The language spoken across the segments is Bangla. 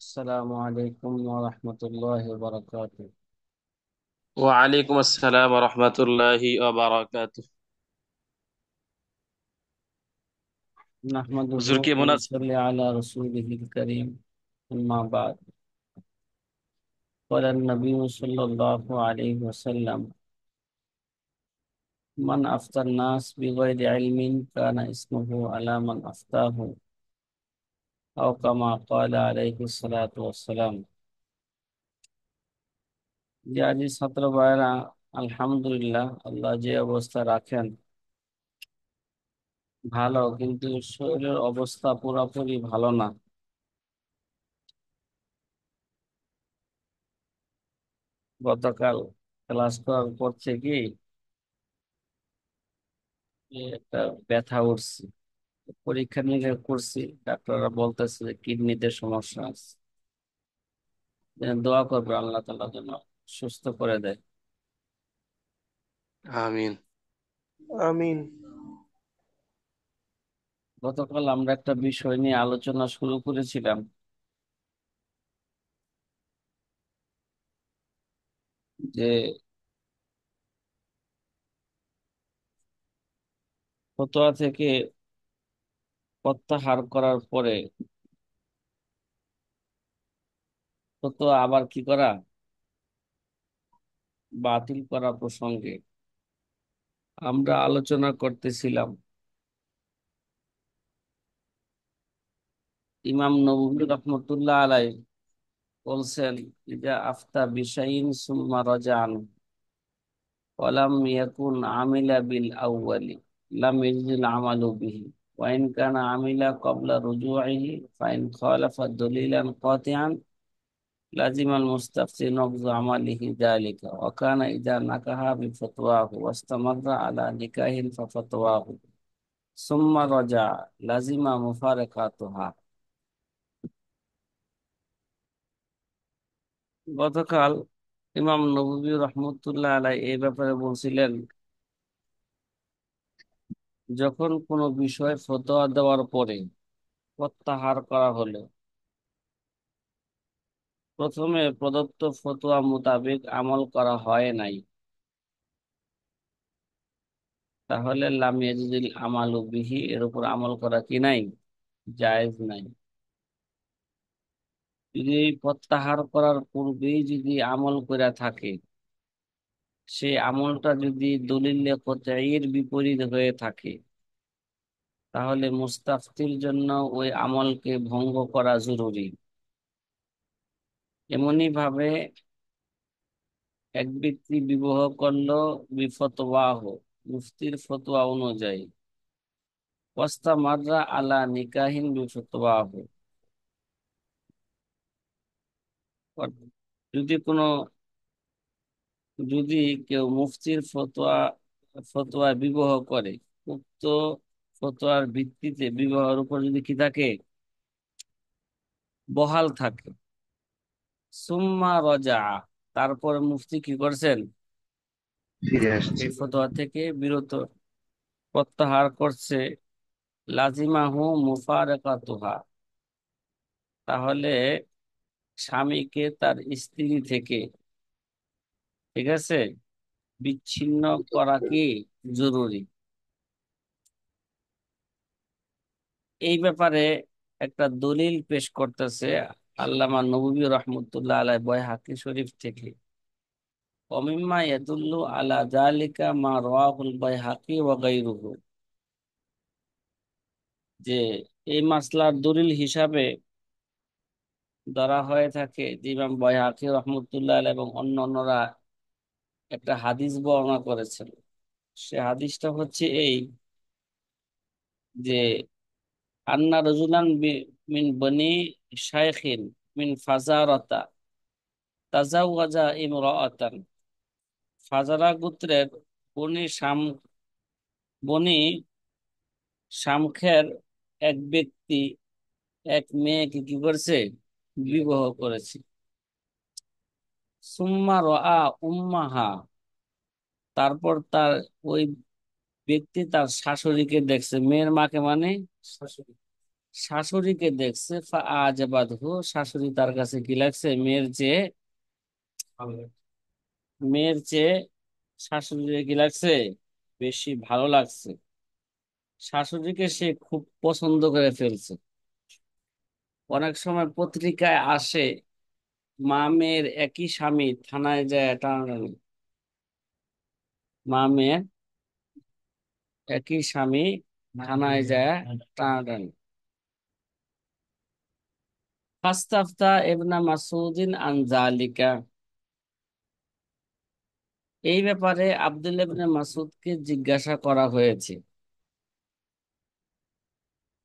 السلام عليكم ورحمة الله وبركاته. ওয়ালাইকুম আসসালাম রহমতুল্লাহি ওয়া বারাকাতুহু। نحمده হুজুর কেমন আছেন? ونصلي على رسوله الكريم. أما بعد، قال النبي صلى الله عليه وسلم: من أفتى الناس بغير علم كان اسمه على من أفتاه، أو كما قال عليه الصلاة والسلام. যে আজি ছাত্র ভাইরা, আলহামদুলিল্লাহ, আল্লাহ যে অবস্থা রাখেন ভালো, কিন্তু শরীরের অবস্থা পুরোপুরি ভালো না। গতকাল ক্লাস করার পর থেকে একটা ব্যথা উঠছে। পরীক্ষা নিরীক্ষা করছি, ডাক্তাররা বলতেছে যে কিডনিতে সমস্যা আছে। দোয়া করবে আল্লাহ তাআলা যেন সুস্থ করে দেয়। আমিন। আমিন। গতকাল আমরা একটা বিষয় নিয়ে আলোচনা শুরু করেছিলাম, যে ফতোয়া থেকে প্রত্যাহার করার পরে ফতোয়া আবার কি করা, বাতিল করা প্রসঙ্গে আমরা আলোচনা করতেছিলাম। ইমাম নববী রহমতুল্লাহ আলাই বলছেন, ইজা আফতা বিশাইন সুম্মা রাজান ওয়ালাম ইয়াকুন আমিলা বিল আউয়ালি লাম ইয়াজিল আমালু বিহি ওয়া ইন কানা আমিলা ক্বাবলা রুজুইহি ফা ইন খালাফা দলিলান কাতিআন লাজিমাল মুস্তাফতি নকযু আমালিহি যালিকা ওয়া কানা ইযা নাকাহা বিফতওয়াহু ওয়াস্তামাররা আলা নিকাহিন ফাফতওয়াহু সুম্মা রাজা লাজিমা মুফারাকাতুহা। গতকাল ইমাম নববী রহমতুল্লাহ আলাই এই ব্যাপারে বলছিলেন, যখন কোনো বিষয়ে ফতোয়া দেওয়ার পরে প্রত্যাহার করা হলো, প্রথমে প্রদত্ত ফতোয়া মোতাবেক আমল করা হয় নাই, তাহলে লাম ইয়াজুজুল আমালু বিহি, এর উপর আমল করা কি নাই, জায়েজ নাই। যদি প্রত্যাহার করার পূর্বেই যদি আমল করে থাকে, সে আমলটা যদি দলিল কতঈর বিপরীত হয়ে থাকে, তাহলে মুস্তাফতির জন্য ওই আমলকে ভঙ্গ করা জরুরি। এমনি ভাবে এক ব্যক্তি বিবাহ করলো বিফতওয়াহ, মুফতির ফতোয়া অনুযায়ী, ওয়াস্তা মাররা আলা নিকাহিন বিফতওয়াহ, যদি কোনো যদি কেউ মুফতির ফতোয়া বিবাহ করে, উক্ত ফতোয়ার ভিত্তিতে বিবাহের উপর যদি কি থাকে, বহাল থাকে, সুম্মা রজা, তারপর মুফতি কি করছেন, ফিরে আসছে। এই ফতোয়া থেকে বিরত, প্রত্যাহার করছে, লাজিমাহু মুফারাকাতুহা, তাহলে স্বামীকে তার স্ত্রী থেকে, ঠিক আছে, বিচ্ছিন্ন করা কি জরুরি। এই ব্যাপারে একটা দলিল পেশ করতেছে আল্লামা নববী রহমতুল্লাহ আলাই বাইহাকী শরীফ থেকে। ওমিম্মা ইয়াদুল্লু আলা যালিকা মা রাওয়াহুল বাইহাকী ওয়া গায়রুহু, যে এই মাসলার দলিল হিসাবে ধরা হয়ে থাকে যে ইমাম বাইহাকী রহমতুল্লাহ আলাই এবং অন্যান্যরা একটা হাদিস বর্ণনা করেছেন। সে হাদিসটা হচ্ছে এই, যে আন্না রাজুলান মিন বনি শাইখিন মিন ফাজারাতা তাজাওয়াজা ইমরাআতান, ফাজারা গোত্রের বনি শাম বনি শামখের এক ব্যক্তি এক মেয়েকে কি করছে, বিবাহ করেছে। সুম্মা রাআ উম্মাহা, তারপর তার ওই ব্যক্তি তার শাশুড়িকে দেখছে, মেয়ের মাকে মানে শাশুড়ি, শাশুড়িকে দেখছে, ফাআজাবাতহু, শাশুড়ি তার কাছে কি লাগছে, মেয়ের চেয়ে শাশুড়ির কি লাগছে, বেশি ভালো লাগছে। শাশুড়িকে সে খুব পছন্দ করে ফেলছে। অনেক সময় পত্রিকায় আসে, মা মেয়ের একই স্বামী থানায় যায় টানাটানি। মা মেয়ের একই স্বামী থানায় যায় টানাটানি। ফাস্তাফতা ইবনা মাসউদিন আন যালিকা, এই ব্যাপারে আব্দুল্লাহ ইবনে মাসউদকে জিজ্ঞাসা করা হয়েছে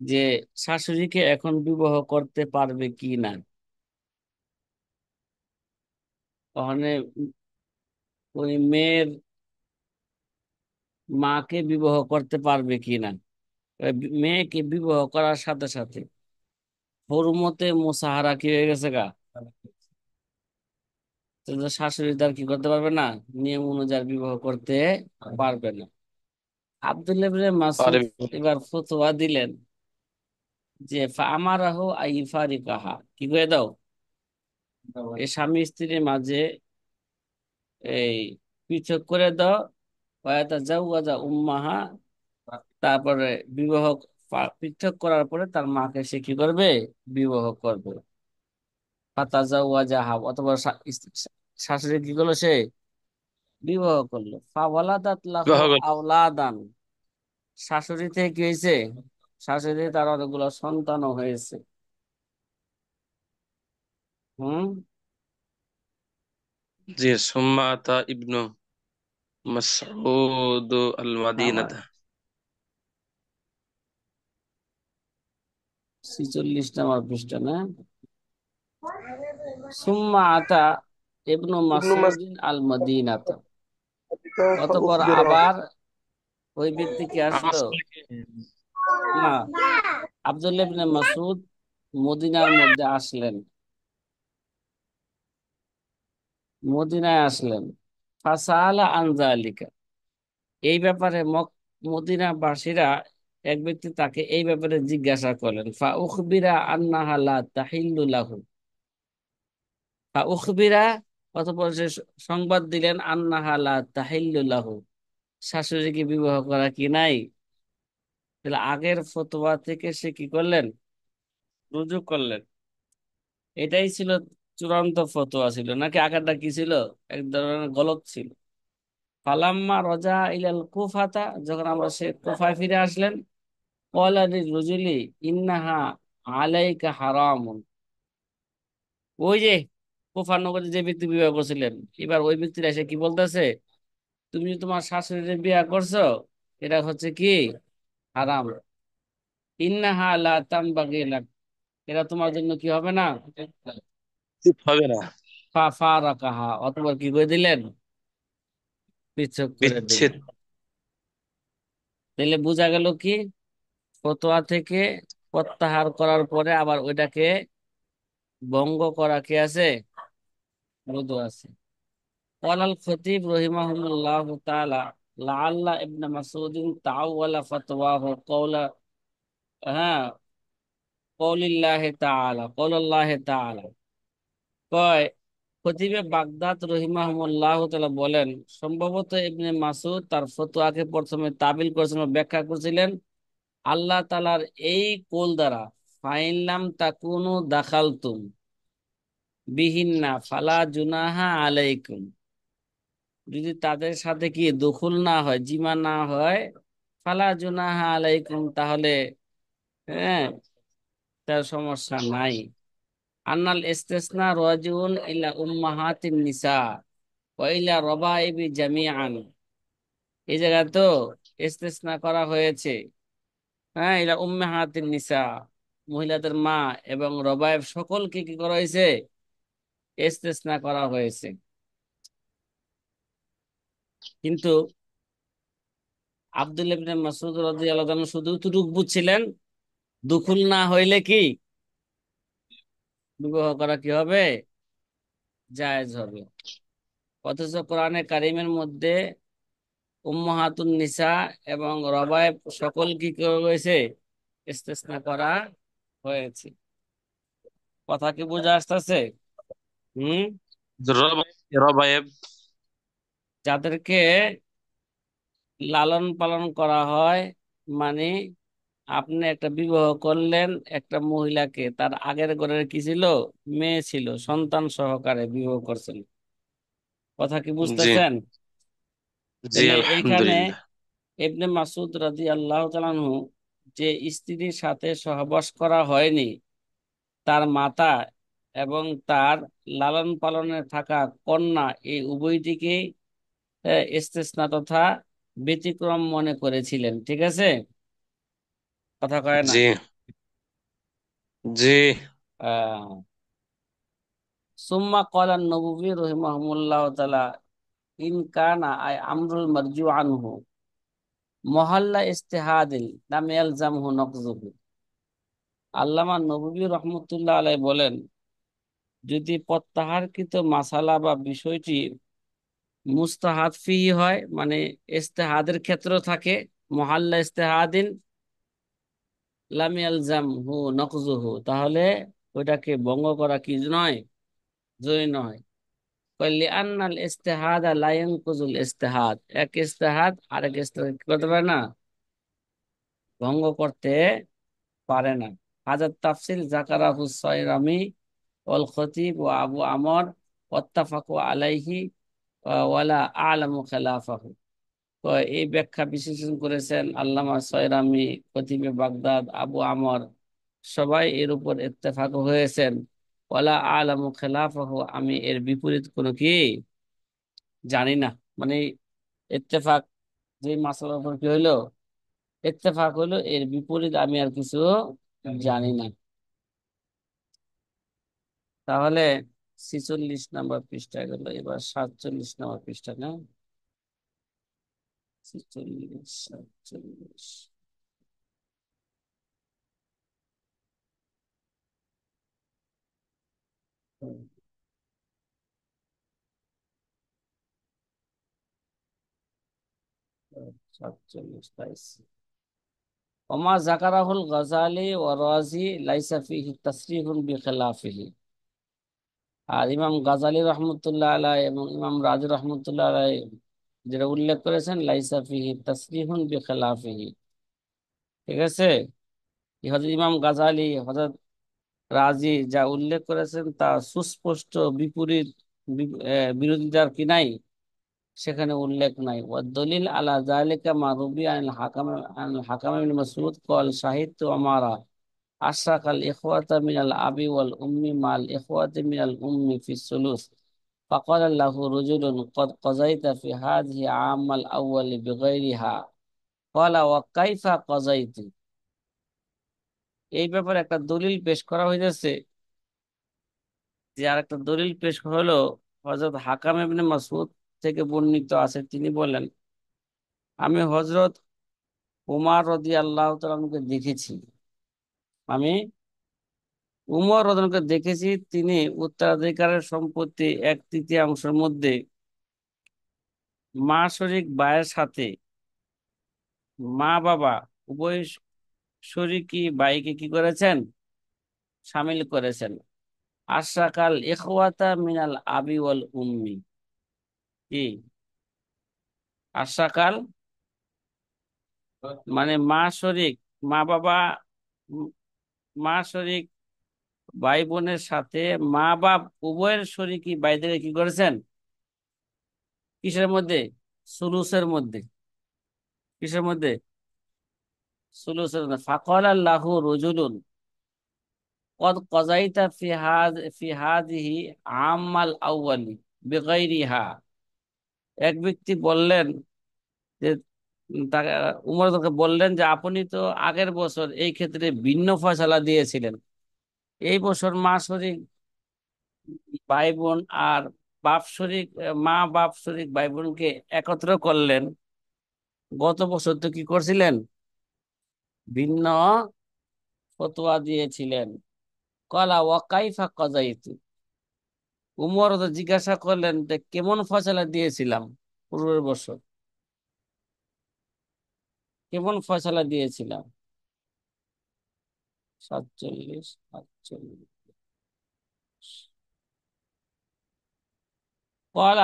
যে শাশুড়িকে এখন বিবাহ করতে পারবে কি না। ওখানে ওই মেয়ের মাকে বিবাহ করতে পারবে কি না। ওই মেয়েকে বিবাহ করার সাথে সাথে হুরমতে মুসাহারা কি হয়ে গেছে গা, তো যে শাশুড়ি তার কি করতে পারবে না, নিয়ম অনুযায়ী বিবাহ করতে পারবে না। আব্দুল্লাহ ইবনে মাসউদ পারবে। এবার ফতোয়া দিলেন যে আমারাহু আইফারিকাহা, কি করে দাও, এই স্বামী স্ত্রীর মাঝে এই পৃথক করে দাও। ওয়াতা জাওয়াজা উম্মাহা, তারপরে বিবাহ পৃথক করার পরে তার মাকে সে কি করবে, বিবাহ করবে। ফাতাজাওয়াজাহা, অথবা শাশুড়ি কি করলো, সে বিবাহ করলো। ফাওয়ালাদাত লাহু বিবাহ করে। আওলাদান, শাশুড়ি থেকে কি হয়েছে, শাশুড়ি থেকে তার অনেকগুলো সন্তানও হয়েছে। হুম। জি, সুম্মা আতা ইবনু মাসউদ আল আমার মাদিনাতা। 46 নম্বর পৃষ্ঠা না। সুম্মা আতা ইবনু ইবনু মাসউদিন আল মাদিনাতা, মাসউদ অতঃপর উখবিরা। আবার ওই ব্যক্তি কি আসলো, আওয়াজ করে কি? না, আব্দুল্লাহ ইবনে মাসউদ মদিনার মধ্যে আসলেন, মদিনায় আসলেন। ফাসালা আন যালিকা, এই ব্যাপারে মদিনাবাসীরা, এক ব্যক্তি তাকে এই ব্যাপারে জিজ্ঞাসা করলেন। ফা উখবিরা আন্নাহা লা তাহিল্লু লাহু, ফা উখবিরা, অতঃপর সে সংবাদ দিলেন, আন্নাহা লা তাহিল্লু লাহু, শাশুড়িকে বিবাহ করা কি নাই। তাহলে আগের ফতোয়া থেকে সে কি করলেন, রুজু করলেন। এটাই ছিল চূড়ান্ত ফতোয়া ছিল, নাকি আগেরটা কি ছিল, এক ধরনের গলত ছিল। ফালাম্মা রজা ইলাল কুফাতা, যখন আমরা সে কুফায় ফিরে আসলেন, ক্বালা লিররুজুলি ইন্নাহা আলাইকা হারামুন, ওই যে কুফার নগরে যে ব্যক্তি বিবাহ করছিলেন, এবার ওই ব্যক্তির এসে কি বলতেছে, তুমি যে তোমার শাশুড়ির বিয়ে করছো, এটা হচ্ছে কি হারাম। ইন্নাহা লা তামবাগি লাক, এটা তোমার জন্য কি হবে না, ঠিক হবে না। ফারাকাহা, অতঃপর কি করে দিলেন, পৃথক করে বিচ্ছেদ। দিলেন। তাহলে বোঝা গেল কি, ফতোয়া থেকে প্রত্যাহার করার পরে আবার ওইটাকে ভঙ্গ করা কি আছে, বৈধ আছে। قال الخطيب رحمه الله تعالى لعل ابن مسعود تعول فتواه قول، হ্যাঁ، قول الله تعالى قول الله تعالى কয়, খতিবে বাগদাদ রহিমাহুল্লাহ তাআলা বলেন, সম্ভবত ইবনে মাসউদ তার ফতোয়াকে প্রথমে তাবিল করেছেন বা ব্যাখ্যা করেছিলেন আল্লাহ তাআলার এই কোল দ্বারা, ফাইনলাম তাকুনু দাখালতুম বিহিন্না ফালা জুনাহা আলাইকুম, যদি তাদের সাথে কি দখল না হয়, জিমা না হয়, ফালা জুনাহা আলাইকুম, তাহলে হ্যাঁ, তার সমস্যা নাই। আন্নাল ইস্তিসনা রাজিউন ইলা উম্মাহাতিন নিসা ওয়া ইলা রাবাইবি জামিআন, এই জায়গায় তো ইস্তিসনা করা হয়েছে, হ্যাঁ, ইলা উম্মাহাতিন নিসা, মহিলাদের মা এবং রবায়েব সকলকে কি করা হয়েছে, ইস্তিসনা করা হয়েছে। কিন্তু আব্দুল্লাহ ইবনে মাসউদ রাদিয়াল্লাহু আনহু শুধু এতটুকু বুঝছিলেন, দুখুল না হইলে কি বিবাহ করা কি হবে, জায়েজ হবে। অথচ কোরআনে কারিমের মধ্যে উম্মাহাতুন নিসা এবং রবায়েব সকল কি রয়েছে, ইস্তিসনা করা হয়েছে। কথা কি বোঝা আসতেছে? হুম। রবায়েব। যাদেরকে লালন পালন করা হয়, মানে আপনি একটা বিবাহ করলেন একটা মহিলাকে, তার আগের ঘরের কি ছিল, মেয়ে ছিল, সন্তান সহকারে বিবাহ করছেন। কথা কি জি। বুঝতেছেন? জি তাহলে এইখানে আলহামদুলিল্লাহ। ইবনে মাসুদ রাদিয়াল্লাহু তাআলা আনহু যে স্ত্রীর সাথে সহবাস করা হয়নি, তার মাতা এবং তার লালন পালনে থাকা কন্যা, এই উভয়টিকেই ইস্তিসনা তথা ব্যতিক্রম মনে করেছিলেন। ঠিক আছে, কথা কয় না। জি। জি। আহ সুম্মা ক্বালা নববী রাহিমাহুল্লাহ তাআলা ইন কানা আই আমরুল মারজু আনহু মহল্লা ইস্তেহাদিল লাম ইয়ালজামহু নকজুহু। আল্লামা নববী রহমতুল্লাহ আলাই বলেন, যদি প্রত্যাহারকৃত মাসালা বা বিষয়টি মুস্তাহাদ ফিহি হয়, মানে ইস্তেহাদের ক্ষেত্র থাকে, মহাল্লা ইস্তেহাদিন লাম ইয়ালজামহু নকজুহু, তাহলে ওইটাকে ভঙ্গ করা কি নয়, জয় নয়। লিআন্নাল ইস্তেহাদ লা ইয়ানকুজুল ইস্তেহাদ, এক ইস্তেহাদ আরেক ইস্তেহাদ কি করতে পারে না, ভঙ্গ করতে পারে না। হাজার তাফসিল জাকারাহু সায়রামি ওয়াল খতিব ওয়া আবু আমর ওয়াত্তাফাকু আলাইহি ওয়ালা আ'লামু খিলাফাহু। তো এই ব্যাখ্যা বিশ্লেষণ করেছেন আল্লামা সায়রামি, খতিবে বাগদাদ, আবু আমর, সবাই এর উপর ইত্তেফাক হয়েছেন। ওয়ালা আ'লামু খিলাফাহু, আমি এর বিপরীত কোনো কি জানি না। মানে ইত্তেফাক, যে মাসালার উপর কি হইলো, ইত্তেফাক হইলো, এর বিপরীত আমি আর কিছু জানি না। তাহলে 46 নম্বর পৃষ্ঠা গেল, এবার 47 নম্বর পৃষ্ঠা না, 46, 47। হুম, 47 ওমা জাকারাহুল গাজালি ওয়া রাজি লাইসা ফিহি তাসরিহুন বিখিলাফিহি। আর ইমাম গাজালি রহমতুল্লাহ আলাই এবং ইমাম রাজি রহমতুল্লাহ আলাই যেটা উল্লেখ করেছেন, লাইসা ফিহি তাসরিহুন বিখিলাফিহি। ঠিক আছে, হযরত ইমাম গাজালি, হযরত রাজি যা উল্লেখ করেছেন তা সুস্পষ্ট বিপরীত, বিরোধিতার কি নাই, সেখানে উল্লেখ নাই। ওয়া দলিল আলা যালিকা মা রুবি আনিল হাকাম ইবনে মাসউদ ক্বাল শাহিদতু আমারা আশরাকাল ইখওয়াতা মিনাল আবি ওয়াল উম্মি মাল ইখওয়াতি মিনাল উম্মি ফি সুলুস ফাকাল লাহু রাজুলুন ক্বাদ কাযাইতা ফি হাযিহি আমাল আউয়ালি বিগাইরিহা ক্বালা ওয়া কাইফা কাযাইতু। এই ব্যাপারে একটা দলিল পেশ করা হইতেছে, যে আর একটা দলিল পেশ হলো হযরত হাকাম ইবনে মাসউদ থেকে বর্ণিত আছে, তিনি বলেন, আমি হযরত উমর রাদিয়াল্লাহু তাআলাকে দেখেছি, আমি উমর রাদিয়াল্লাহু দেখেছি, তিনি উত্তরাধিকারের সম্পত্তি 1/3 মধ্যে মা শরিক ভাইয়ের সাথে মা বাবা উভয় শরিকি ভাইকে কি করেছেন, শামিল করেছেন। আশরাকাল ইখওয়াতা মিনাল আবি ওয়াল উম্মি, কি আশরাকাল, মানে মা শরিক, মা বাবা, উম, মা শরিক ভাই বোনের সাথে মা বাপ উভয়ের শরিকি ভাইদের কি করেছেন, কিসের মধ্যে, সুলুসের মধ্যে। কিসের মধ্যে, সুলুসের মধ্যে। ফাকালা লাহু রাজুলুন কদ কাযাইতা ফি হাযিহি আমাল আউয়ালি বিগাইরিহা। এক ব্যক্তি বললেন যে, তাকে উমর তাকে বললেন যে, আপনি তো আগের বছর এই ক্ষেত্রে ভিন্ন ফয়সালা দিয়েছিলেন, এই বছর মা শরিক ভাই বোন আর বাপ শরিক, মা বাপ শরিক ভাই বোনকে একত্র করলেন, গত বছর তো কি করছিলেন, ভিন্ন ফতোয়া দিয়েছিলেন। কলা ওয়া কাইফা কাযাইতু, উমর তো জিজ্ঞাসা করলেন যে কেমন ফয়সালা দিয়েছিলাম, পূর্বের বছর কেমন ফয়সালা দিয়েছিলাম। 47 48। قال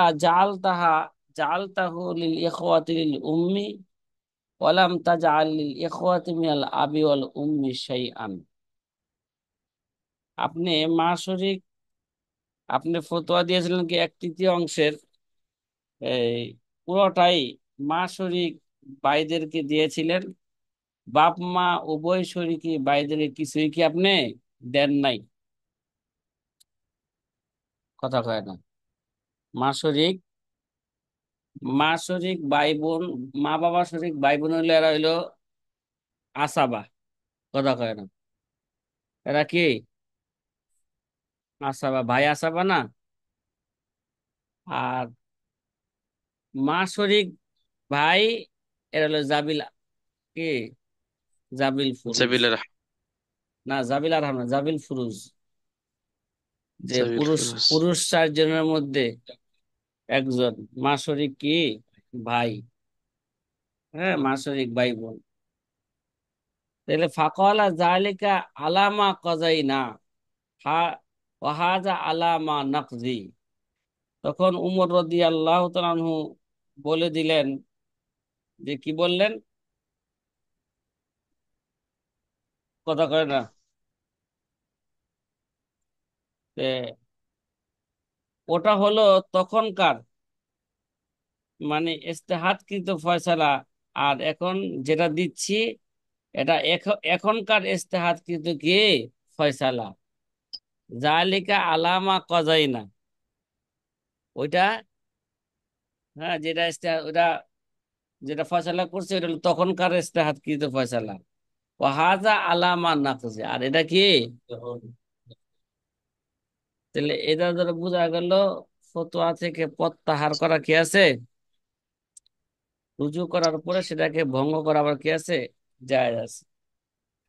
جعلته للإخوة للأم ولم تجعل للإخوة من الأب والأم شيئا। আপনি মা শরীক, আপনি ফতোয়া দিয়েছিলেন কি 1/3 এই পুরোটাই মা শরীক ভাইদেরকে দিয়েছিলেন, বাপ মা উভয় শরীকি ভাইদেরকে কিছুই কি আপনি দেন নাই? কথা কয় না। মা শরীক, মা শরীক ভাই বোন, মা বাবা শরীক ভাই বোন হইলো এরা হইলো আসাবা। কথা কয় না। এরা কি আসাবা, ভাই আসাবা না। আর মা শরীক ভাই এরা হলো জাবিল, কি জাবিল ফুরুজ। সাবিলের না জাবিল আর না, জাবিল ফুরুজ। যে সাবিল পুরুষ ফিরোজ। পুরুষ 4 জনের মধ্যে একজন মা শরীক কি ভাই। হ্যাঁ, মা শরীক ভাই বোন। তাহলে ফাকালা জালিকা আলামা কাযাইনা হা ওয়াহাজা আলামা নাকজি। তখন উমর রাদিয়াল্লাহু তাআলা আনহু বলে দিলেন, যে কি বললেন? কথা কয় না। তে ওটা হলো তখনকার, মানে ইজতেহাদকৃত ফয়সালা। আর এখন যেটা দিচ্ছি এটা এখনকার ইজতেহাদকৃত কি ফয়সালা। জালিকা আলামা কাযাইনা, ওইটা, হ্যাঁ যেটা ওটা যেটা ফয়সালা করছে এটা হলো তখনকার ইজতেহাদকৃত ফয়সালা। ওয়াহাজা আলামা নাকজি, আর এটা কি? তাহলে এটা ধরে বোঝা গেল ফতোয়া থেকে প্রত্যাহার করা কি আছে, রুজু করার পরে সেটাকে ভঙ্গ করা আবার কি আছে, জায়েজ আছে।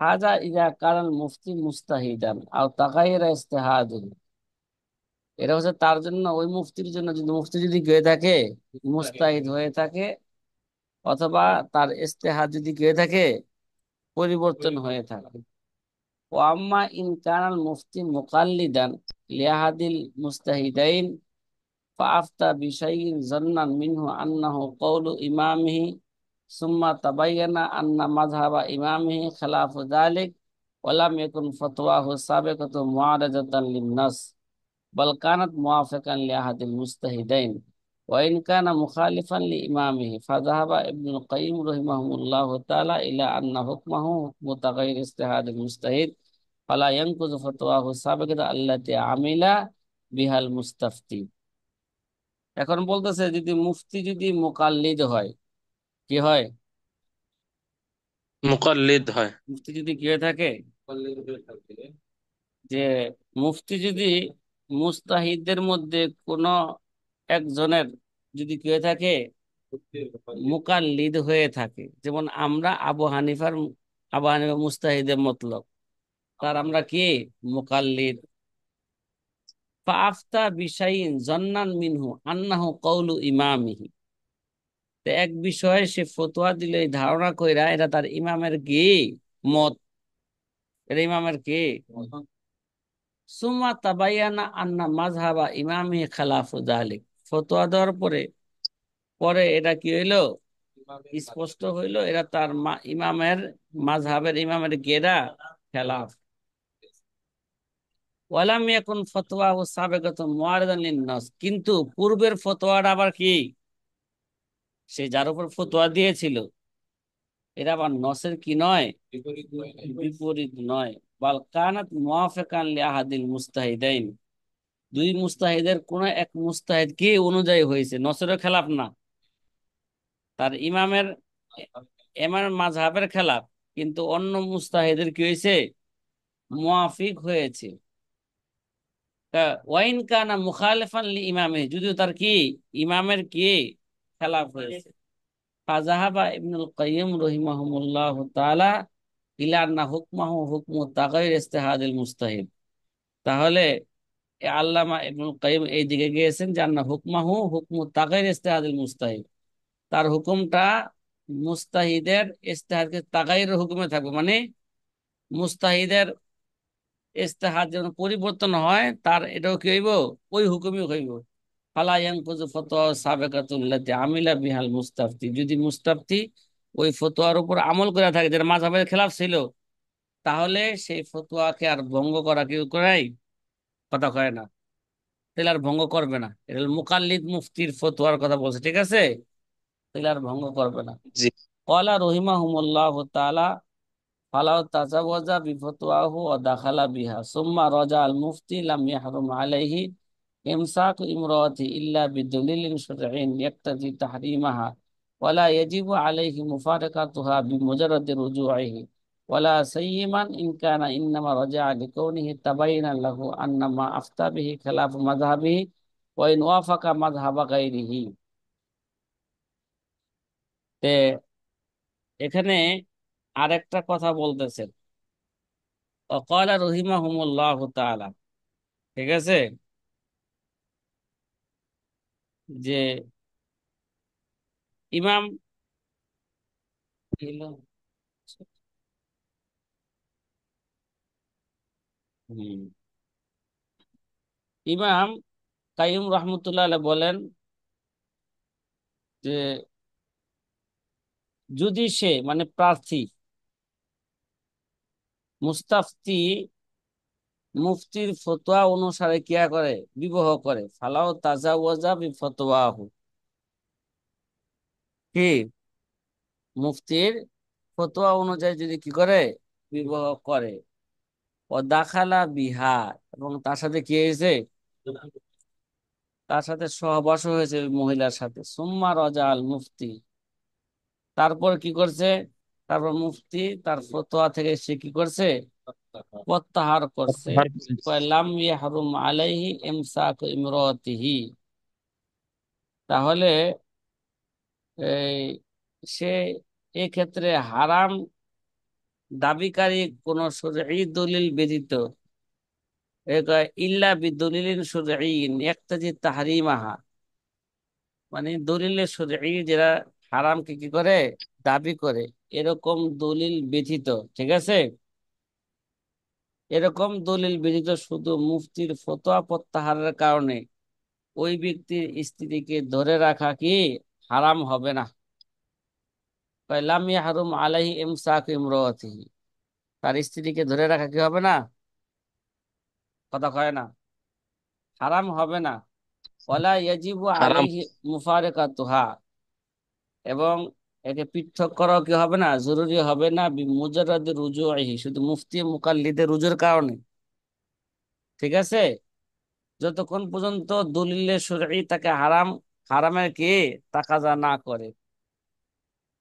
হাজা ইজা কারাল মুফতি মুস্তাহিদান আও তাগাইরা ইজতিহাদুন। এটা হচ্ছে তার জন্য, ওই মুফতির জন্য, যদি মুফতি যদি গিয়ে থাকে মুস্তাহিদ হয়ে থাকে, অথবা তার ইজতিহাদ যদি গিয়ে থাকে পরিবর্তন হয়ে থাকে। ও আম্মা ইন কানাল মুফতি মুকাল্লিদান লিআহাদিল মুস্তাহিদাইন فأفتى بشيء ظنا منه أنه قول إمامه ثم تبين أن مذهب إمامه خلاف ذلك ولم يكن فتواه السابقة معارضة للنص بل كانت موافقا لأحد المجتهدين وإن كان مخالفا لإمامه فذهب ابن القيم رحمه الله تعالى إلى أن حكمه حكم تغير اجتهاد المجتهد فلا ينقض فتواه السابقة التي عمل بها المستفتي। এখন বলতেছে যদি মুফতি যদি মুকাল্লিদ হয়, কি হয়? মুকাল্লিদ হয়। মুফতি যদি কি হয়ে থাকে, যে মুফতি যদি মুস্তাহিদদের মধ্যে কোন একজনের যদি কি হয়ে থাকে, মুকাল্লিদ হয়ে থাকে, যেমন আমরা আবু হানিফা মুস্তাহিদের মতলব, তার আমরা কি মুকাল্লিদ। ফাআফতা বিশাইইন জান্নান মিনহু আন্নাহু কওলু ইমামিহি। তো এক বিষয়ে সে ফতোয়া দিলে এই ধারণা কইরা এটা তার ইমামের কি মত, এটা ইমামের কি। সুম্মা তাবায়ানা আন্না মাযহাবা ইমামি খালাফু যালিক। ফতোয়া দেওয়ার পরে পরে এটা কি হইলো, স্পষ্ট হইলো এটা তার ইমামের মাযহাবের ইমামের কি এটা খেলাফ। ওয়ালাম ইয়াকুন ফতোয়াহু সাবিকাতুন মুআরিদান লিন-নাস। কিন্তু পূর্বের ফতোয়াটা আবার কি, সে যার উপর ফতোয়া দিয়েছিল এটা আবার নসের কি নয়, বিপরীত নয়। বাল কানাত মুওয়াফিকান লি আহাদিল মুস্তাহিদাইন। দুই মুস্তাহিদের কোন এক মুস্তাহিদ কি অনুযায়ী হয়েছে, নসরের খেলাফ না, তার ইমামের ইমামের মাযহাবের খেলাফ, কিন্তু অন্য মুস্তাহিদের কি হয়েছে, মুওয়াফিক হয়েছে। ওয়াইন কানা মুখালিফান লি ইমামে, যদিও তার কি ইমামের কি খেলাফ হয়েছে। ফাজাহাবা ইবনুল কাইয়িম রাহিমাহুল্লাহ তাআলা ইলা আন্না হুকমাহু হুকমু তাগায়ুর ইজতিহাদিল মুস্তাহিদ। তাহলে আল্লামা ইবনুল কাইয়িম এই দিকে গিয়েছেন যে আন্না হুকমাহু হুকমু তাগায়ুর ইজতিহাদিল মুস্তাহিদ, তার হুকুমটা মুস্তাহিদের ইজতিহাদকে তাগায়ুরের হুকুমে থাকবে, মানে মুস্তাহিদের ইস্তেহাদ যেন পরিবর্তন হয়, তার এটাও কি হইব? ওই হুকুমই হইব। ফালা ইয়ানকুযু ফাতওয়া সাবিকাতুল্লাতি আমিলা বিহাল মুস্তাফতি, যদি মুস্তাফতি ওই ফতোয়ার উপর আমল করে থাকে, যেটা মাযহাবের খেলাফ ছিল, তাহলে সেই ফতোয়াকে আর ভঙ্গ করা কেউ করাই কথা কয় না, তাহলে আর ভঙ্গ করবে না। এটা হলো মুকাল্লিদ মুফতির ফতোয়ার কথা বলছে, ঠিক আছে? তাহলে আর ভঙ্গ করবে না। জি। ক্বালা রাহিমাহুমুল্লাহু তাআলা ফালাউ তাজাওয়াজা বিফতওয়াহু ওয়া দাখালা বিহা সুম্মা রাজা আল মুফতি লাম ইয়াহরুম আলাইহি ইমসাক ইমরাতি ইল্লা বিদলিলিন শারঈন ইয়াক্তাজি তাহরিমাহা ওয়ালা ইয়াজিবু আলাইহি মুফারাকাতুহা বিমুজাররাদি রুজুইহি ওয়ালা সাইয়্যিমান ইন কানা ইন্নামা রাজা'a লিকাউনিহি তাবাyyana লাহু আন্না মা আফতা বিহি খিলাফ মাযহাবিহি ওয়া ইন ওয়াফাকা মাযহাবা গায়রিহি। তে এখানে আরেকটা কথা বলতেছেন, ওয়াকালা রহিমাহুমুল্লাহু তাআলা, ঠিক আছে, যে ইমাম হুম, ইমাম কাইয়ুম রহমতুল্লাহ আলাইহি বলেন যে যদি সে মানে প্রার্থী মুস্তাফতি মুফতির ফতোয়া অনুসারে কিয়া করে, বিবাহ করে, ফালাও তাজাওয়াজা বি ফতোয়াহু, কি মুফতির ফতোয়া অনুযায়ী যদি কি করে, বিবাহ করে, ও দাখালা বিহা, এবং তার সাথে কি হয়েছে, তার সাথে সহবাস হয়েছে ওই মহিলার সাথে, সুম্মা রাজা আল মুফতি, তারপর কি করছে, তারপর মুফতি তার ফতোয়া থেকে সে কি করছে, প্রত্যাহার করছে, প্রত্যাহার করেছে। লাম ইয়াহরুম আলাইহি ইমসাক ইমরাতিহি, তাহলে এই সে এক্ষেত্রে হারাম দাবিকারী কোন শরঈ দলিল ব্যতীত, ইল্লা বিদলিলিন শরঈন ইয়াক্তাজি তাহরিমাহা, মানে দলিলে শরঈ যেটা হারামকে কি করে, দাবি করে, এরকম দলিল ব্যতীত, ঠিক আছে, এরকম দলিল ব্যতীত শুধু মুফতির ফতোয়া প্রত্যাহারের কারণে ওই ব্যক্তির স্ত্রীকে ধরে রাখা কি হারাম হবে না। লাম ইয়াহরুম আলাইহি ইমসাক ইমরাতিহি, তার স্ত্রীকে ধরে রাখা কি হবে না, কথা কয় না, হারাম হবে না। ওয়ালা ইয়াজিবু হারাম। আলাইহি মুফারিকাতুহা, এবং একে পৃথক করাও কি হবে না, জরুরি হবে না, বিমুজাররাদি রুজুইহি, শুধু মুফতি মুকাল্লিদের রুজুর কারণে, ঠিক আছে, যতক্ষণ পর্যন্ত দলিলে শরঈ তাকে হারামের কি তাকাজা না করে।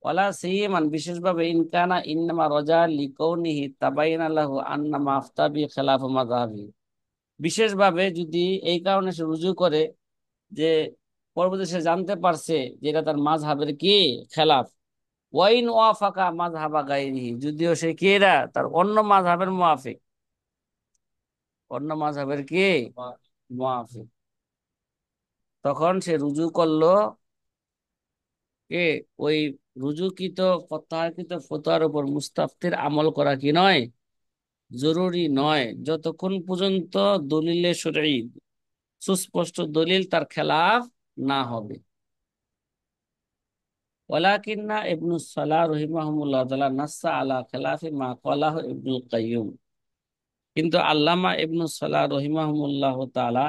ওয়ালা সিমান, বিশেষভাবে ইনকানা ইন্নামা রাজা লিকাউনিহি তাবাইয়ানা লাহু আন্নামা আফতা বি খিলাফ মাযহাবি, বিশেষভাবে যদি এই কারণে সে রুজু করে যে পরবর্তী সে জানতে পারছে যে এটা তার মাযহাবের কি খেলাফ, ওয়াইন ওয়াফাকা মাযহাবা গায়রিহি, যদিও সে কি এরা তার অন্য মাযহাবের মুআফিক, অন্য মাযহাবের কি মুআফিক, তখন সে রুজু করলো কে ওই রুজুকৃত প্রত্যাহারকৃত ফতোয়ার উপর মুস্তাফতির আমল করা কি নয়, জরুরি নয়, যতক্ষণ পর্যন্ত দলিলে শরঈ সুস্পষ্ট দলিল তার খেলাফ না হবে। ওয়ালাকিন্না ইবনুস সালাহ রাহিমাহুল্লাহ তাআলা নাসসা আলা খিলাফি মা ক্বালাহু ইবনুল কাইয়্যিম, কিন্তু আল্লামা ইবনুস সালাহ রাহিমাহুল্লাহ তাআলা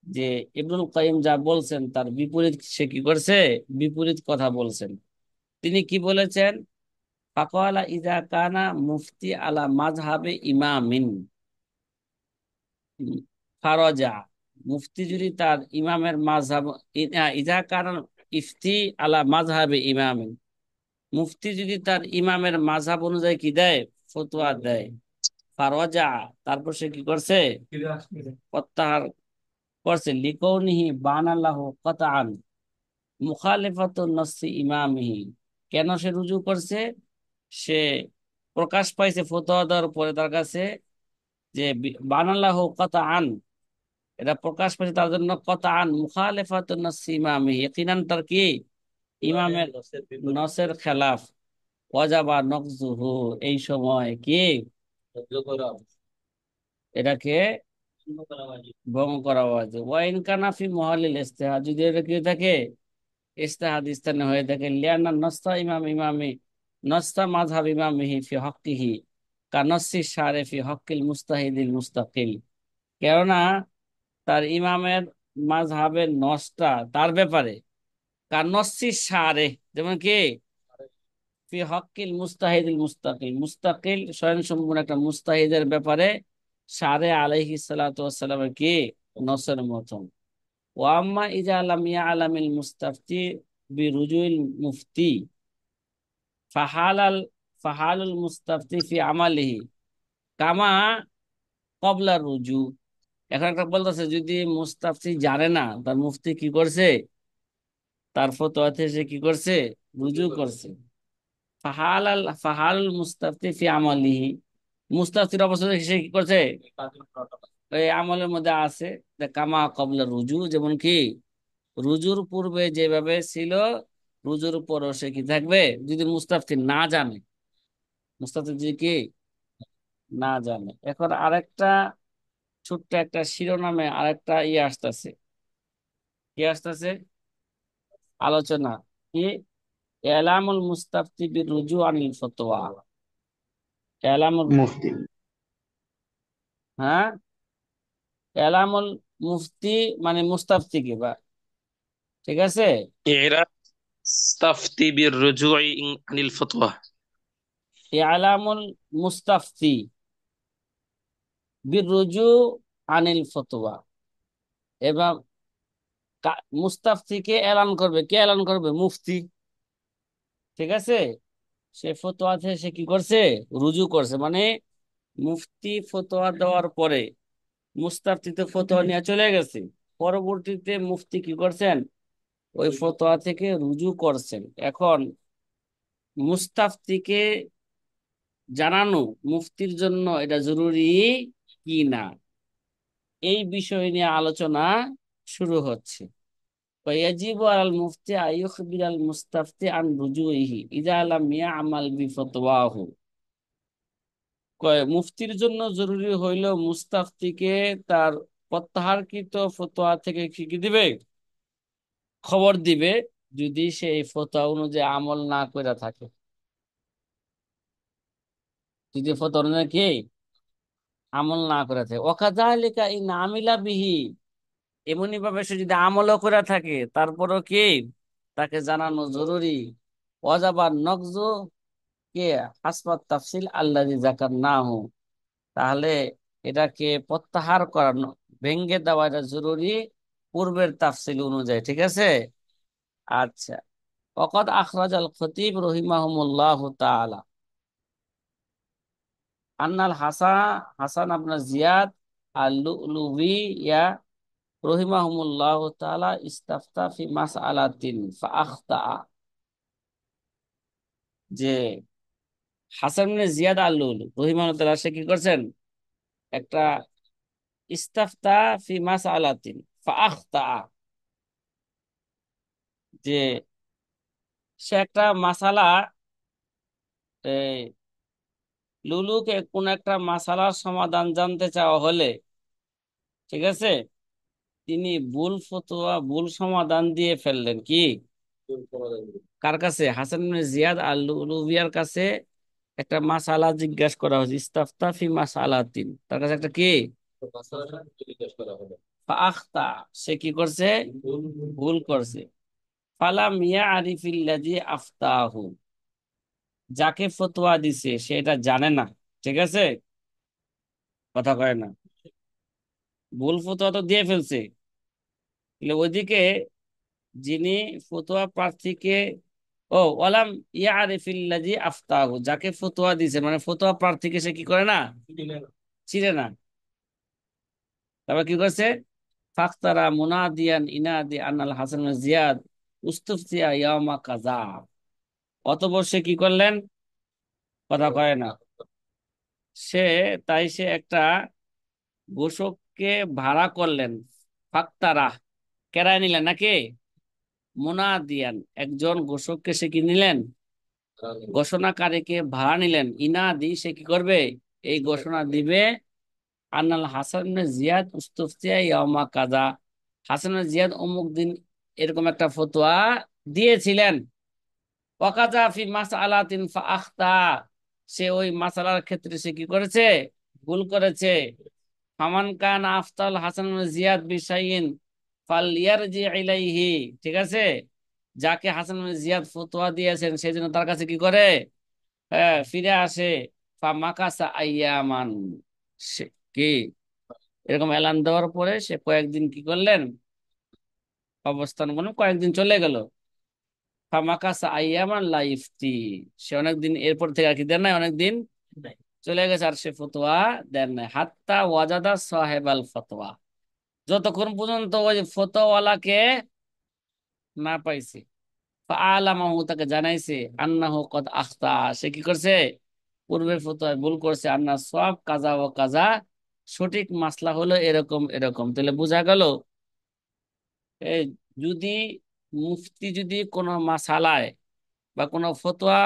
যে ইবনুল কাইয়্যিম যা বলছেন তার বিপরীত সে কি করছে, বিপরীত কথা বলছেন। তিনি কি বলেছেন, ফাকালা ইজা কানা মুফতি আলা মাযহাবে ইমামিন ফারাজা, মুফতি যদি তার ইমামের মাযহাব, ইজা কানা ইফতি আলা মাযহাবে ইমামিন, মুফতি যদি তার ইমামের মাযহাব অনুযায়ী কি দেয়, ফতোয়া দেয়, ফারাজা, তারপর সে কি করছে, প্রত্যাহার করছে, লিকাউনিহি বানাল্লাহু কাতআন মুখালিফাতুন নসি ইমামিহি, কেন সে রুজু করছে, সে প্রকাশ পাইছে ফতোয়া দেওয়ার পরে তার কাছে যে বানাল্লাহু কাতআন, এটা প্রকাশ পাইছে তার জন্য কাতআন মুখালিফাতুন নসি ইমামিহি, ইয়াকিনান তার কি ইমামের নসের খেলাফ, ওয়াজাবা নকজুহু, এই সময় কি এটাকে ভঙ্গ করা হয়েছে। ওয়াইন কানাফি মহালিল ইস্তেহাদ, যদি এটা কি থাকে ইস্তেহাদ স্থানে হয়ে থাকে, লিয়ানা নস্তা ইমাম ইমামি নস্তা মাযহাব ইমামিহি ফি হক্কিহি কানসি শারে ফি হক্কিল মুস্তাহিদিল মুস্তাকিল। কেননা তার ইমামের মাযহাবের নসটা তার ব্যাপারে, কানসি শারে, যেমন কি ফি হক্কিল মুস্তাহিদিল মুস্তাকিল, মুস্তাকিল স্বয়ংসম্পূর্ণ একটা মুস্তাহিদের ব্যাপারে শারে আলাইহিস সালাতু ওয়াস সালামের কি নসের মতন। ওয়াম্মা ইজা লাম ইয়ালামিল মুস্তাফতি বিরুজুল মুফতি ফাহালাল ফাহালুল মুস্তাফতি ফি আমালিহি কামা ক্বাবলা রুজু। এখন একটা বলতেছে, যদি মুস্তাফতি জানে না তার মুফতি কি করছে, তার ফতোয়াতে সে কি করছে, রুজু করছে। ফাহালুল মুস্তাফতি ফি আমালিহি, মুস্তাফতির অবস্থা দেখে সে কি করছে, এই আমলের মধ্যে আছে যে কামা ক্বাবলা রুজু, যেমন কি রুজুর পূর্বে যেভাবে ছিল রুজুর পরও সে কি থাকবে, যদি মুস্তাফতি না জানে, মুস্তাফতি যদি কি না জানে। এখন আরেকটা ছোট্ট একটা শিরোনামে আরেকটা আসতেছে, কি আসতেছে, আলোচনা, কি এলামুল মুস্তাফতি বির রুজু আনিল ফতোয়া। এলামুল, মুফতি। হ্যাঁ, এলামুল মুফতি মানে মুস্তাফতি কি বা, ঠিক আছে। إعراب استفتي بالرجوع عن الفتوى. এলামুল মুস্তাফতি বির রুজু আনিল ফতোয়া, এবং মুস্তাফতিকে এলান করবে, কে এলান করবে, মুফতি, ঠিক আছে। সে ফতোয়াতে সে কি করছে, রুজু করছে, মানে মুফতি ফতোয়া দেওয়ার পরে মুস্তাফতি তো ফতোয়া নিয়ে চলে গেছে, পরবর্তীতে মুফতি কি করছেন, ওই ফতোয়া থেকে রুজু করছেন। এখন মুস্তাফতিকে জানানো মুফতির জন্য এটা জরুরি কি না, এই বিষয় নিয়ে আলোচনা শুরু হচ্ছে। ويجب على المفتي أن يخبر المستفتي عن رجوعه إذا لم يعمل بفتواه। মুফতির জন্য জরুরি হইল মুস্তাফতিকে তার প্রত্যাহারকৃত ফতোয়া থেকে কি কি দিবে, খবর দিবে, যদি সে এই ফতোয়া অনুযায়ী আমল না করে থাকে, যদি ফতোয়া অনুযায়ী কি আমল না করে থাকে। ওয়াকাযালিকা ইন আমিলা বিহি, এমনি ভাবে সে যদি আমলও করে থাকে তারপরও কি তাকে জানানো জরুরি। ওয়াজাবা নকজু কে হাসবাত তাফসিল আল্লাযী যাকারনাহু, তাহলে এটাকে প্রত্যাহার করানো, ভেঙ্গে দেওয়া এটা জরুরি পূর্বের তাফসিল অনুযায়ী, ঠিক আছে। আচ্ছা, ওয়াকাদ আখরাজাল খতীব রহিমাহুমুল্লাহু তাআলা আন্নাল হাসান আপনার জিয়াদ আল লুলুবিয়া রহিমাহুমুল্লাহু তাআলা ইস্তাফতা ফি মাসআলাতিন ফাআখতা, যে হাসান ইবনে জিয়াদ আল লুলু রহিমাহুল্লাহু তাআলা সে কি করছেন, একটা ইস্তাফতা ফি মাসআলাতিন ফাআখতা, যে সে একটা মাসালা, এই লুলুকে কোন একটা মাসালার সমাধান জানতে চাওয়া হলে, ঠিক আছে, তিনি ভুল ফতোয়া ভুল সমাধান দিয়ে ফেললেন। কি, কার কাছে, হাসান ইবনে জিয়াদ আল লুলুবিয়ার কাছে একটা মাসালা জিজ্ঞাসা করা হয়েছে, ইস্তাফতা ফি মাসালাতিন, তার কাছে একটা কি ফাআখতা, সে কি করছে, ভুল করছে। ফালাম ইয়ারিফিল্লাযী আফতাহু, যাকে ফতোয়া দিছে সে এটা জানে না, ঠিক আছে, কথা কয় না, ভুল ফতোয়া তো দিয়ে ফেলছে। তাহলে ওইদিকে যিনি ফতোয়া প্রার্থীকে, ও ওয়ালাম ইয়ারিফিল্লাযী আফতাহু, যাকে ফতোয়া দিছে মানে ফতোয়া প্রার্থীকে সে কি করে না, চিনে না। তারপর কি করছে, ফাখতারা মুনাদিয়ান ইনাদি আনাল হাসান ইবনে জিয়াদ উস্তুফতিয়া ইয়ামা কাযা, অতঃপর সে কি করলেন, কথা কয় না, সে সে একটা ঘোষককে ভাড়া করলেন, ফাক্তারা কেরায় নিলেন নাকি, মুনাদিয়ান একজন ঘোষককে সে কি নিলেন, ঘোষণাকারীকে ভাড়া নিলেন, ইনাদি সে কি করবে, এই ঘোষণা দিবে, আন্নাল হাসান ইবনে জিয়াদ উস্তুফতিয়া ইয়াউমা কাযা, হাসান ইবনে জিয়াদ অমুক দিন এরকম একটা ফতোয়া দিয়েছিলেন। ওয়াকাযা ফি মাসআলাতিন ফাআখতা, সে ওই মাসালার ক্ষেত্রে সে কি করেছে, ভুল করেছে। ফামান কান আফতাল হাসান ইবনে জিয়াদ বিশাইইন ফালইয়ারজি ইলাইহি, ঠিক আছে, যাকে হাসান ইবনে জিয়াদ ফতোয়া দিয়েছেন সেই জন্য তার কাছে কি করে, হ্যাঁ, ফিরে আসে। ফামাকাসা আইয়ামান, সে কি এরকম এলান দেওয়ার পরে সে কয়েকদিন কি করলেন, অবস্থান করলেন, কয়েকদিন চলে গেল। ফামাকাসা আইয়ামান লা ইফতি, সে অনেকদিন এরপর থেকে আর কি দেন নাই, অনেকদিন চলে গেছে আর সে ফতোয়া দেন নাই। হাত্তা ওয়াজাদা সাহেবাল ফতোয়া, যতক্ষণ পর্যন্ত ওই ফতোয়ালাকে না পাইছে। ফাআলামাহু, তাকে জানাইছে, আন্নাহু কদ আখতা, সে কি করছে, পূর্বের ফতোয়ায় ভুল করছে। আন্না সওয়াব কাজা ও কাজা, সঠিক মাসলা হলো এরকম এরকম। তাহলে বোঝা গেল, এই যদি মুফতি যদি কোনো মাসালায় বা কোনো ফতোয়া,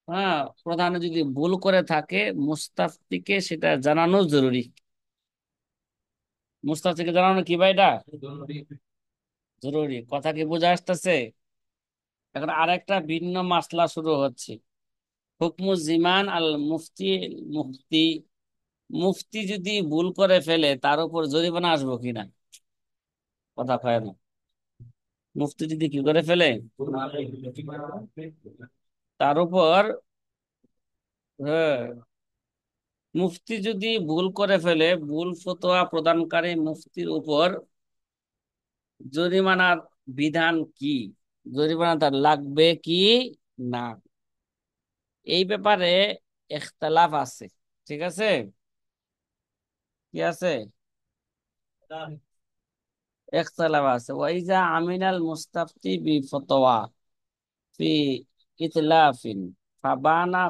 হ্যাঁ, প্রধান যদি ভুল করে থাকে, মুস্তাফতিকে সেটা জানানো জরুরি। মুস্তাফতিকে জানানো কি ভাই, এটা জরুরি। কথা কি বোঝা আসতেছে? এখন আরেকটা ভিন্ন মাসলা শুরু হচ্ছে, হুকমু জিমান আল মুফতি। মুফতি মুফতি যদি ভুল করে ফেলে তার উপর জরিমানা আসবো কিনা, কথা কয় না। মুফতি যদি কি করে ফেলে তার উপর, হ্যাঁ, মুফতি যদি ভুল করে ফেলে, ভুল ফতোয়া প্রদানকারী মুফতির উপর জরিমানার বিধান কি, জরিমানা তার লাগবে কি না, এই ব্যাপারে ইখতিলাফ আছে। ঠিক আছে, কি আছে, ইখতিলাফ আছে। ওয়াইজা আমিনাল মুস্তাফতি বি ফতোয়া ফি ইতলাফিন ফাবানা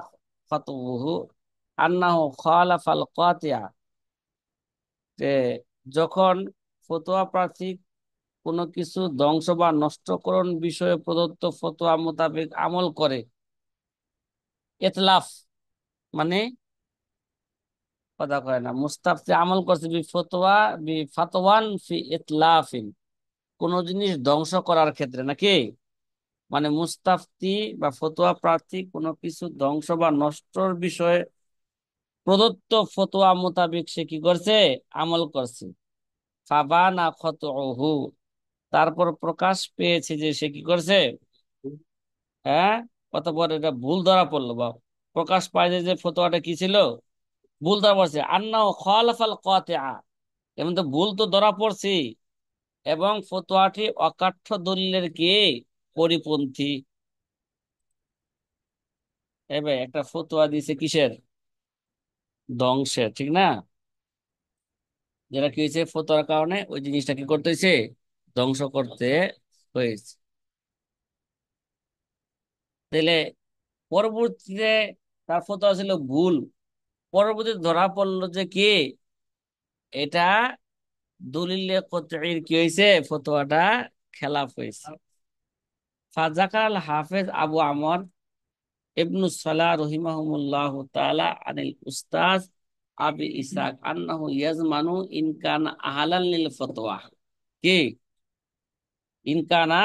ফাতওয়াহু আন্নাহু খালাফাল কাতিয়া, যে যখন ফতোয়া প্রার্থী কোনো কিছু ধ্বংস বা নষ্টকরণ বিষয়ে প্রদত্ত ফতোয়া মোতাবেক আমল করে। ইতলাফ মানে, কথা কয় না, মুস্তাফতি আমল করছে বি ফতোয়া, বি ফাতওয়ান ফি ইতলাফিন, কোন জিনিস ধ্বংস করার ক্ষেত্রে নাকি, মানে মুস্তাফতি বা ফতোয়া প্রার্থী কোনো কিছু ধ্বংস বা নষ্টর বিষয়ে প্রদত্ত ফতোয়া মোতাবেক সে কি করছে, আমল করছে। ফাবানা খতউহু, তারপর প্রকাশ পেয়েছে যে সে কি করছে, হ্যাঁ, কত বড় এটা ভুল ধরা পড়লো, বা প্রকাশ পায় যে যে ফতোয়াটা কি ছিল, ভুল ধরা পড়ছে। আন্নাহু খালাফাল কাতিআ, এমন তো ভুল তো ধরা পড়ছে, এবং ফতোয়াটি অকাঠ্য দলিলের কি পরিপন্থী। এবার একটা ফতোয়া দিছে কিসের, ধ্বংসের, ঠিক না, যেটা কি হয়েছে ফতোয়ার কারণে ওই জিনিসটা কি করতে হয়েছে, ধ্বংস করতে হয়েছে। তাহলে পরবর্তীতে তার ফতোয়া ছিল ভুল, পরবর্তীতে ধরা পড়লো যে কি এটা দলিলে কতঈর কি হয়েছে, ফতোয়াটা খেলাফ হয়েছে। ফাজাকার আল হাফেজ আবু আমর ইবনু সালাহ রহিমাহুমুল্লাহ তাআলা আনিল উস্তাজ আবি ইসহাক আন্নাহু ইয়াজমানু ইন কানা আহলান লিল ফতোয়া, কি ইন কানা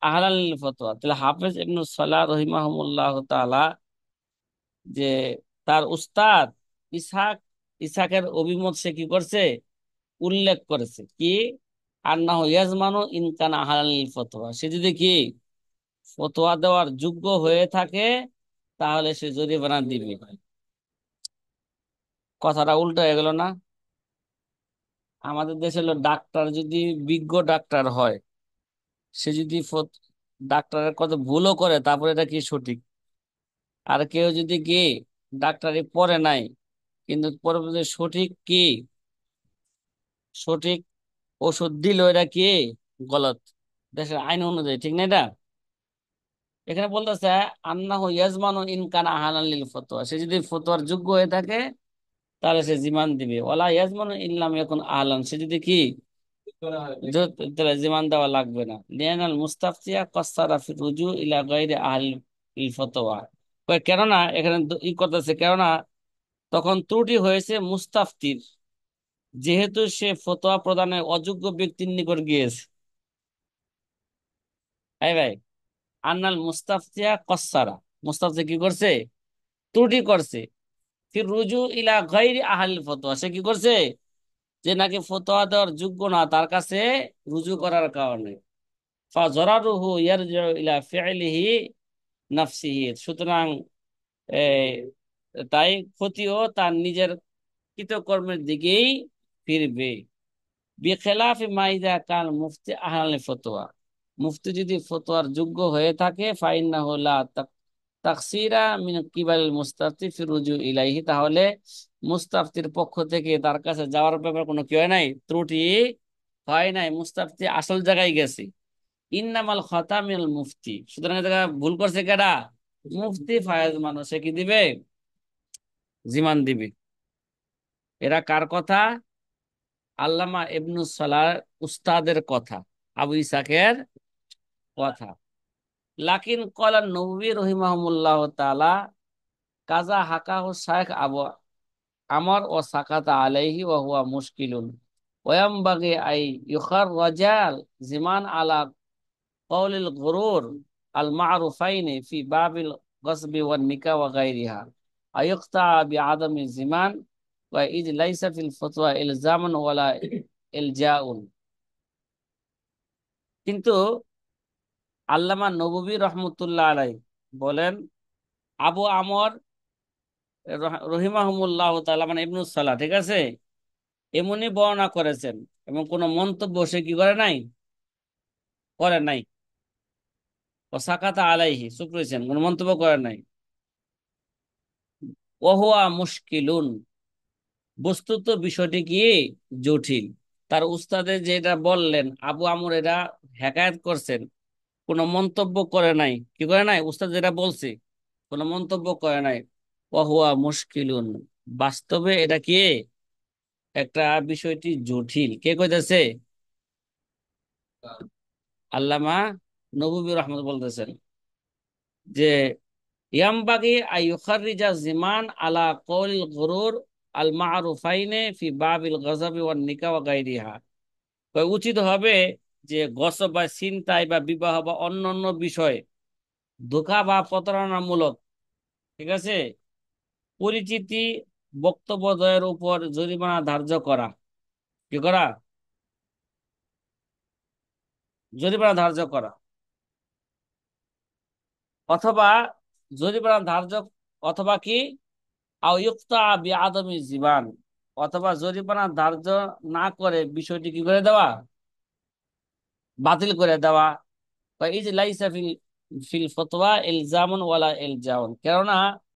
আহলান লিল ফতোয়া। তাহলে হাফেজ ইবনু সালাহ রহিমাহুমুল্লাহ তাআলা, যে তার উস্তাদ ইসহাক, ইসহাকের অভিমত সে কি করছে, উল্লেখ করেছে কি, আন্নাহু ইয়াজমানু ইন কানা আহলান লিল ফতোয়া, সে যদি কি ফতোয়া দেওয়ার যোগ্য হয়ে থাকে তাহলে সে জরিমানা দিবে। কথাটা উল্টো হয়ে গেল না? আমাদের দেশে হলো ডাক্তার যদি বিজ্ঞ ডাক্তার হয়, সে যদি ডাক্তারের কত ভুলও করে তারপরে এটা কি সঠিক, আর কেউ যদি কি ডাক্তারি পড়ে নাই কিন্তু পরবর্তী সঠিক কি, সঠিক ওষুধ দিল, এটা কি গলত, দেশের আইন অনুযায়ী, ঠিক না এটা? এখানে বলতেছে আন্নাহু ইয়াজমানু ইন কানা আহলান লিল ফতোয়া, সে যদি ফতোয়ার যোগ্য হয়ে থাকে তাহলে সে জিমান দিবে। ওয়ালা ইয়াজমানু ইল্লাম ইয়াকুন আহলান, সে যদি কি তাহলে জিমান দেওয়া লাগবে না। লিয়ানাল মুস্তাফতিয়া কাসসারা ফি রুজু ইলা গায়রি আহলিল ফতোয়া, কেননা এখানে ই করতেছে, কেননা তখন ত্রুটি হয়েছে মুস্তাফতির, যেহেতু সে ফতোয়া প্রদানের অযোগ্য ব্যক্তির নিকট গিয়েছে। এই ভাই, আন্নাল মুস্তাফতিয়া কসারা, মুস্তাফতি কি করছে? ত্রুটি করছে। ফির রুজু ইলা গায়রি আহলিল ফতোয়া, সে কি করছে? যে নাকি ফতোয়া দেওয়ার যোগ্য না, তার কাছে রুজু করার কারণে। ফাজরারুহু ইয়ারজিউ ইলা ফি'লিহি নাফসিহি, সুতরাং এই, তাই ক্ষতিও তার নিজের কৃতকর্মের দিকেই ফিরবে। বিখেলাফি মাইদা কান মুফতি আহলে ফতোয়া, মুফতি যদি ফতোয়ার যোগ্য হয়ে থাকে, ফাইন্নাহু লা তাকসিরা মিন কিবাল মুস্তাফতি ফি রুজু ইলাইহি, তাহলে মুস্তাফতির পক্ষ থেকে তার কাছে যাওয়ার ব্যাপারে কোনো কি হয় নাই, ত্রুটি হয় নাই, মুস্তাফতি আসল জায়গায় গেছে। ইন্নামাল খাতা মিনাল মুফতি, সুতরাং এই জায়গায় ভুল করছে কেডা? মুফতি। ফায়েজ মানুষ, সে কি দিবে? জিমান দিবে। এরা কার কথা? আল্লামা ইবনুস সালাহ উস্তাদের কথা, আবু ইসাকের কথা। লাকিন কলা নবী রহিমাহুল্লাহ তাআলা কাজা হাকাহু শাইখ আবু আমর ও সাকাতা আলাইহি ওয়া হুয়া মুশকিলুন ওয়ায়ামবাগি আই ইউখাররাজাল জিমান আলা কওলিল গুরুর আল মা'রুফাইনি ফি বাবিল গসবি ওয়ান নিকাহ ওয়া গায়রিহা আয়ুক্তা বিআদামি জিমান ওয়া ইজ লাইসা ফিল ফতওয়া ইলজামান ওয়ালা ইলজাউন। কিন্তু আল্লামা নববী রহমতুল্লাহ আলাই বলেন, আবু আমর রহিমাহুমুল্লাহ তাআলা মানে ইবনুস সালাহ, ঠিক আছে, এমনি বর্ণনা করেছেন এবং কোনো মন্তব্য সে কি করে নাই, করে নাই। ও সাকাতা আলাইহি, চুপ রয়েছেন, কোনো মন্তব্য করে নাই। ওহুয়া মুশকিলুন, বস্তুত বিষয়টি কি জটিল। তার উস্তাদে যেটা বললেন, আবু আমর এরা হেকায়েত করছেন, কোনো মন্তব্য করে নাই, কি করে নাই, উস্তাদ যেটা বলছে কোনো মন্তব্য করে নাই। ওহুয়া মুশকিলুন, বাস্তবে এটা কি একটা বিষয়টি জটিল। কে কইতেছে? আল্লামা নববী রহমত বলতেছেন যে ইয়ামবাগি আইয়ুখাররিজা জিমান আলা কওলিল গুরুর আল মা'রুফাইনে ফি বাবিল গযবি ওয়ান নিকাহ ওয়া গায়রিহা, উচিত হবে যে গসব বা ছিনতাই বা বিবাহ বা অন্যান্য বিষয়, ধোঁকা বা প্রতারণামূলক, ঠিক আছে, পরিচিতি বক্তব্যদ্বয়ের উপর জরিমানা ধার্য করা। কি করা? জরিমানা ধার্য করা। অথবা জরিমানা ধার্য, অথবা কি আও ইউক্তা বিআদমি জীবান, অথবা জরিমানা ধার্য না করে বিষয়টি কি করে দেওয়া, বাতিল করে দেওয়া। বা এই যে লাইসা ফিল ফিল ফতোয়া ইলজামুন ওয়ালা ইলজাউন, কেননা